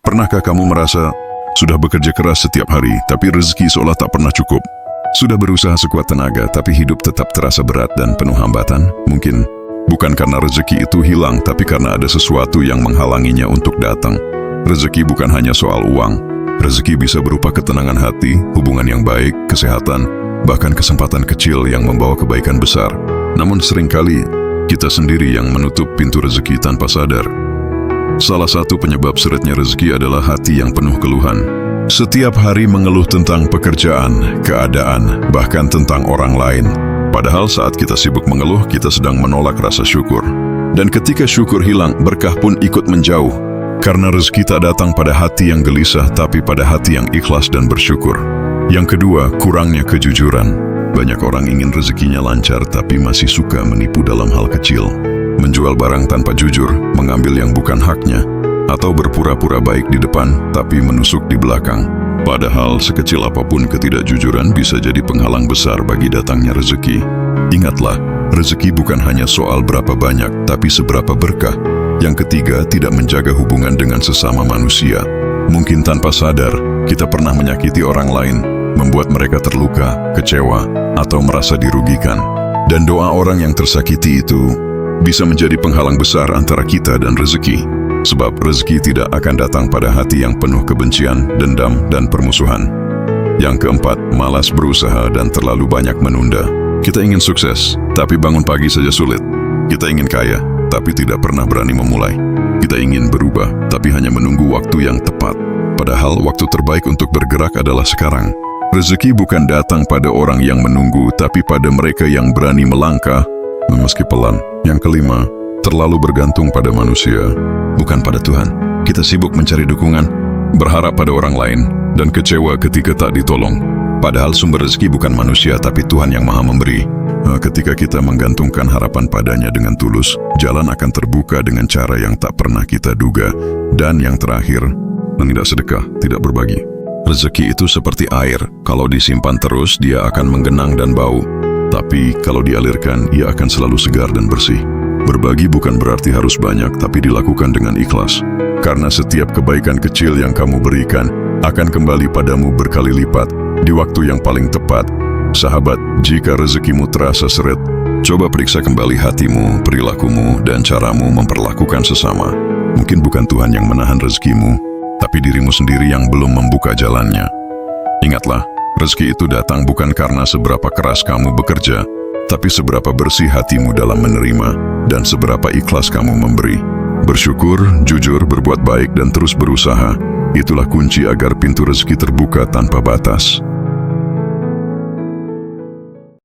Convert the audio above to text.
Pernahkah kamu merasa sudah bekerja keras setiap hari, tapi rezeki seolah tak pernah cukup? Sudah berusaha sekuat tenaga, tapi hidup tetap terasa berat dan penuh hambatan? Mungkin bukan karena rezeki itu hilang, tapi karena ada sesuatu yang menghalanginya untuk datang. Rezeki bukan hanya soal uang. Rezeki bisa berupa ketenangan hati, hubungan yang baik, kesehatan, bahkan kesempatan kecil yang membawa kebaikan besar. Namun seringkali kita sendiri yang menutup pintu rezeki tanpa sadar. Salah satu penyebab suritnya rezeki adalah hati yang penuh keluhan. Setiap hari mengeluh tentang pekerjaan, keadaan, bahkan tentang orang lain. Padahal saat kita sibuk mengeluh, kita sedang menolak rasa syukur. Dan ketika syukur hilang, berkah pun ikut menjauh. Karena rezeki tak datang pada hati yang gelisah, tapi pada hati yang ikhlas dan bersyukur. Yang kedua, kurangnya kejujuran. Banyak orang ingin rezekinya lancar, tapi masih suka menipu dalam hal kecil. Menjual barang tanpa jujur, mengambil yang bukan haknya, atau berpura-pura baik di depan, tapi menusuk di belakang. Padahal sekecil apapun ketidakjujuran bisa jadi penghalang besar bagi datangnya rezeki. Ingatlah, rezeki bukan hanya soal berapa banyak, tapi seberapa berkah. Yang ketiga, tidak menjaga hubungan dengan sesama manusia. Mungkin tanpa sadar, kita pernah menyakiti orang lain, membuat mereka terluka, kecewa, atau merasa dirugikan. Dan doa orang yang tersakiti itu bisa menjadi penghalang besar antara kita dan rezeki. Sebab rezeki tidak akan datang pada hati yang penuh kebencian, dendam, dan permusuhan. Yang keempat, malas berusaha dan terlalu banyak menunda. Kita ingin sukses, tapi bangun pagi saja sulit. Kita ingin kaya, tapi tidak pernah berani memulai. Kita ingin berubah, tapi hanya menunggu waktu yang tepat. Padahal waktu terbaik untuk bergerak adalah sekarang. Rezeki bukan datang pada orang yang menunggu, tapi pada mereka yang berani melangkah, meski pelan. Yang kelima, terlalu bergantung pada manusia, bukan pada Tuhan. Kita sibuk mencari dukungan, berharap pada orang lain, dan kecewa ketika tak ditolong. Padahal sumber rezeki bukan manusia, tapi Tuhan yang Maha Memberi. Ketika kita menggantungkan harapan padanya dengan tulus, jalan akan terbuka dengan cara yang tak pernah kita duga. Dan yang terakhir, tidak sedekah, tidak berbagi. Rezeki itu seperti air, kalau disimpan terus, dia akan menggenang dan bau. Tapi kalau dialirkan, ia akan selalu segar dan bersih. Berbagi bukan berarti harus banyak, tapi dilakukan dengan ikhlas. Karena setiap kebaikan kecil yang kamu berikan akan kembali padamu berkali lipat di waktu yang paling tepat. Sahabat, jika rezekimu terasa seret, coba periksa kembali hatimu, perilakumu, dan caramu memperlakukan sesama. Mungkin bukan Tuhan yang menahan rezekimu, tapi dirimu sendiri yang belum membuka jalannya. Ingatlah, rezeki itu datang bukan karena seberapa keras kamu bekerja, tapi seberapa bersih hatimu dalam menerima, dan seberapa ikhlas kamu memberi. Bersyukur, jujur, berbuat baik, dan terus berusaha. Itulah kunci agar pintu rezeki terbuka tanpa batas.